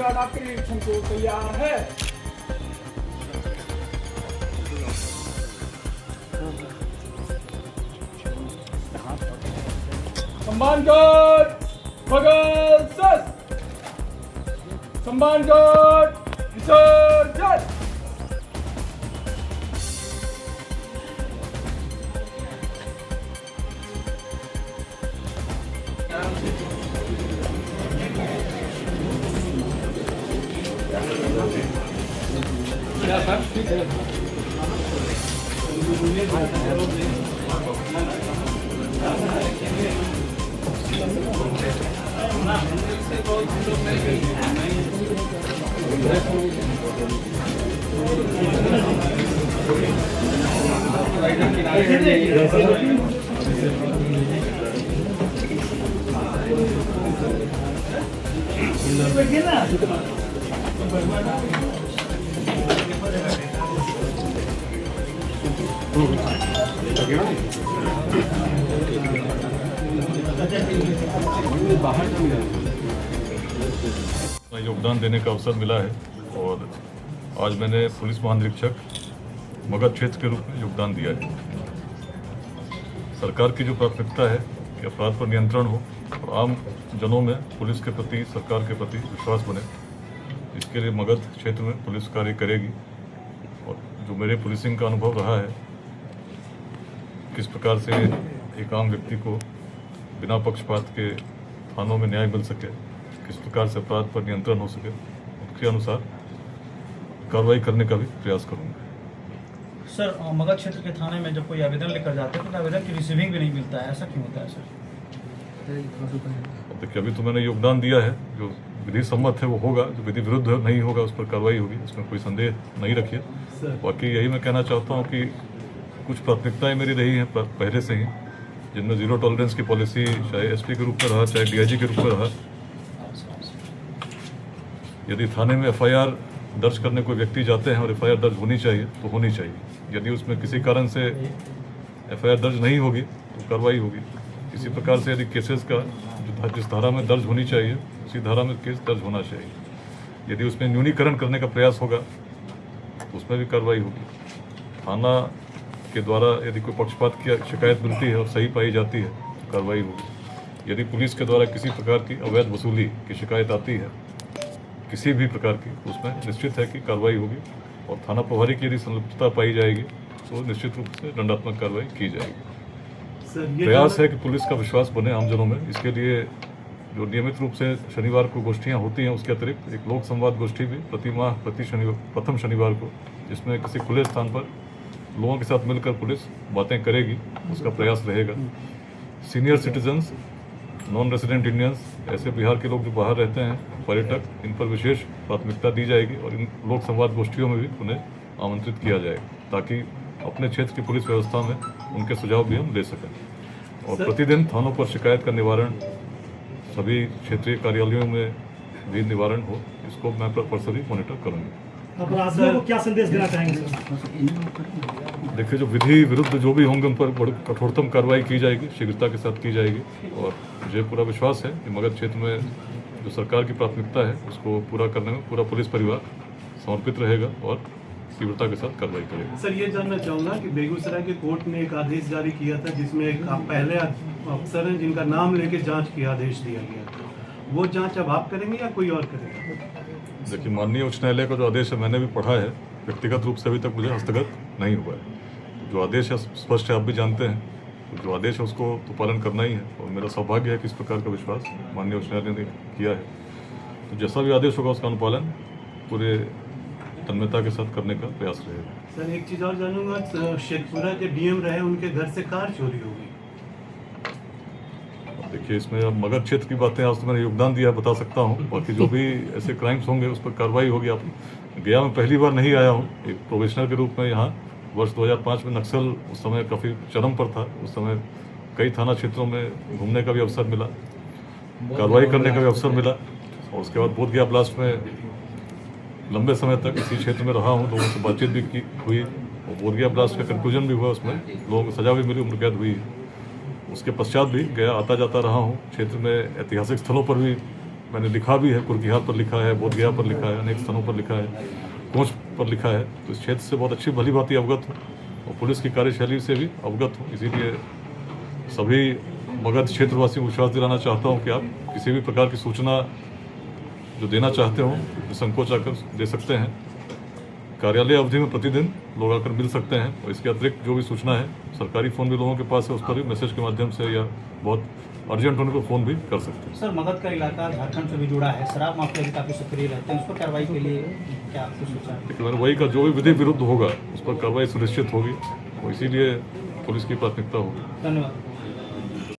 Guard आपके निरीक्षण को तैयार है। सम्मान गार्ड बगल सस, सम्मान गार्ड विसर्जन। योगदान देने का अवसर मिला है और आज मैंने पुलिस महानिरीक्षक मगध क्षेत्र के रूप में योगदान दिया है। सरकार की जो प्राथमिकता है कि अपराध पर नियंत्रण हो और आम जनों में पुलिस के प्रति, सरकार के प्रति विश्वास बने, इसके लिए मगध क्षेत्र में पुलिस कार्य करेगी। और जो मेरे पुलिसिंग का अनुभव रहा है, किस प्रकार से एक आम व्यक्ति को बिना पक्षपात के थानों में न्याय मिल सके, किस प्रकार से अपराध पर नियंत्रण हो सके, उसके अनुसार कार्रवाई करने का भी प्रयास करूंगा। सर, मगध क्षेत्र के थाने में जब कोई आवेदन लेकर जाते हैं तो आवेदन की रिसीविंग भी नहीं मिलता है, ऐसा क्यों होता है सर? देखिए, अभी तो मैंने योगदान दिया है, जो विधि सम्मत है वो होगा, जो विधि विरुद्ध नहीं होगा उस पर कार्रवाई होगी, इसमें कोई संदेह नहीं रखिए। बाकी यही मैं कहना चाहता हूँ कि कुछ प्राथमिकताएं मेरी रही हैं पहले से ही, जिनमें जीरो टॉलरेंस की पॉलिसी चाहे एसपी के रूप में रहा, चाहे डीआईजी के रूप में रहा। यदि थाने में एफआईआर दर्ज करने कोई व्यक्ति जाते हैं और एफआईआर दर्ज होनी चाहिए तो होनी चाहिए। यदि उसमें किसी कारण से एफआईआर दर्ज नहीं होगी तो कार्रवाई होगी। इसी प्रकार से यदि केसेस का जिस धारा में दर्ज होनी चाहिए उसी धारा में केस दर्ज होना चाहिए। यदि उसमें न्यूनीकरण करने का प्रयास होगा तो उसमें भी कार्रवाई होगी। थाना के द्वारा यदि कोई पक्षपात की शिकायत मिलती है और सही पाई जाती है तो कार्रवाई होगी। यदि पुलिस के द्वारा किसी प्रकार की अवैध वसूली की शिकायत आती है किसी भी प्रकार की, उसमें निश्चित है कि कार्रवाई होगी। और थाना प्रभारी की यदि संलिप्तता पाई जाएगी तो निश्चित रूप से दंडात्मक कार्रवाई की जाएगी। प्रयास है कि पुलिस का विश्वास बने आम जनों में। इसके लिए जो नियमित रूप से शनिवार को गोष्ठियाँ होती हैं, उसके अतिरिक्त एक लोक संवाद गोष्ठी भी प्रथम शनिवार को, जिसमें किसी खुले स्थान पर लोगों के साथ मिलकर पुलिस बातें करेगी, उसका प्रयास रहेगा। Senior citizens, non resident Indians, ऐसे बिहार के लोग जो बाहर रहते हैं, पर्यटक, इन पर विशेष प्राथमिकता दी जाएगी और इन लोक संवाद गोष्ठियों में भी उन्हें आमंत्रित किया जाएगा ताकि अपने क्षेत्र की पुलिस व्यवस्था में उनके सुझाव भी हम ले सकें। और प्रतिदिन थानों पर शिकायत का निवारण, सभी क्षेत्रीय कार्यालयों में भी निवारण हो, इसको मैं पर्सनली मॉनिटर करूँगा। अपराधियों को क्या संदेश देना चाहेंगे? देखिए, जो विधि विरुद्ध जो भी होंगे उन पर बड़ी कठोरतम कार्रवाई की जाएगी, शीघ्रता के साथ की जाएगी। और मुझे पूरा विश्वास है कि मगध क्षेत्र में जो सरकार की प्राथमिकता है उसको पूरा करने में पूरा पुलिस परिवार समर्पित रहेगा और तीव्रता के साथ कार्रवाई करेगा। सर, ये जानना चाहूँगा कि बेगूसराय के कोर्ट ने एक आदेश जारी किया था जिसमें एक पहले अफसर हैं जिनका नाम लेके जाँच की आदेश दिया गया था, वो जाँच अब आप करेंगे या कोई और करेगा? देखिए, माननीय उच्च न्यायालय का जो आदेश है मैंने भी पढ़ा है, व्यक्तिगत रूप से अभी तक मुझे हस्तगत नहीं हुआ है। जो आदेश है स्पष्ट है, आप भी जानते हैं, तो जो आदेश है उसको तो पालन करना ही है। और मेरा सौभाग्य है कि इस प्रकार का विश्वास माननीय उच्च न्यायालय ने किया है। तो जैसा भी आदेश होगा उसका अनुपालन पूरे तन्मयता के साथ करने का प्रयास रहेगा। सर, एक चीज़ और जानूंगा, शेखपुरा के डीएम रहे, उनके घर से कार चोरी हो गई। देखिए, इसमें अब मगध क्षेत्र की बातें आज तो मैंने योगदान दिया, बता सकता हूँ। बाकी जो भी ऐसे क्राइम्स होंगे उस पर कार्रवाई होगी। आप गया मैं पहली बार नहीं आया हूँ, एक प्रोबेशनर के रूप में यहाँ। वर्ष 2005 में नक्सल उस समय काफ़ी चरम पर था। उस समय कई थाना क्षेत्रों में घूमने का भी अवसर मिला, कार्रवाई करने का भी अवसर मिला। और उसके बाद बोधगया ब्लास्ट में लंबे समय तक इसी क्षेत्र में रहा हूँ, लोगों से बातचीत भी हुई और बोधगया ब्लास्ट का कंक्लूजन भी हुआ, उसमें लोगों को सजा भी मिली, उम्र कैद हुई। उसके पश्चात भी गया आता जाता रहा हूँ। क्षेत्र में ऐतिहासिक स्थलों पर भी मैंने लिखा भी है, कुर्किहार पर लिखा है, बोधगया पर लिखा है, अनेक स्थानों पर लिखा है, कोच पर लिखा है। तो इस क्षेत्र से बहुत अच्छी भली भांति अवगत हूँ और पुलिस की कार्यशैली से भी अवगत हूँ। इसीलिए सभी मगध क्षेत्रवासियों को विश्वास दिलाना चाहता हूँ कि आप किसी भी प्रकार की सूचना जो देना चाहते हो संकोच आकर दे सकते हैं। कार्यालय अवधि में प्रतिदिन लोग आकर मिल सकते हैं और इसके अतिरिक्त जो भी सूचना है सरकारी फ़ोन भी लोगों के पास है, उस पर भी मैसेज के माध्यम से या बहुत अर्जेंट होने पर फ़ोन भी कर सकते हैं। सर मगध का इलाका झारखंड से भी जुड़ा है, शराब माफिया भी काफ़ी सक्रिय रहते हैं, उस पर कार्रवाई के लिए क्या आपको सोचा है? लेकिन वही का जो भी विधि विरुद्ध होगा उस पर कार्रवाई सुनिश्चित होगी और इसीलिए पुलिस की प्राथमिकता होगी। धन्यवाद।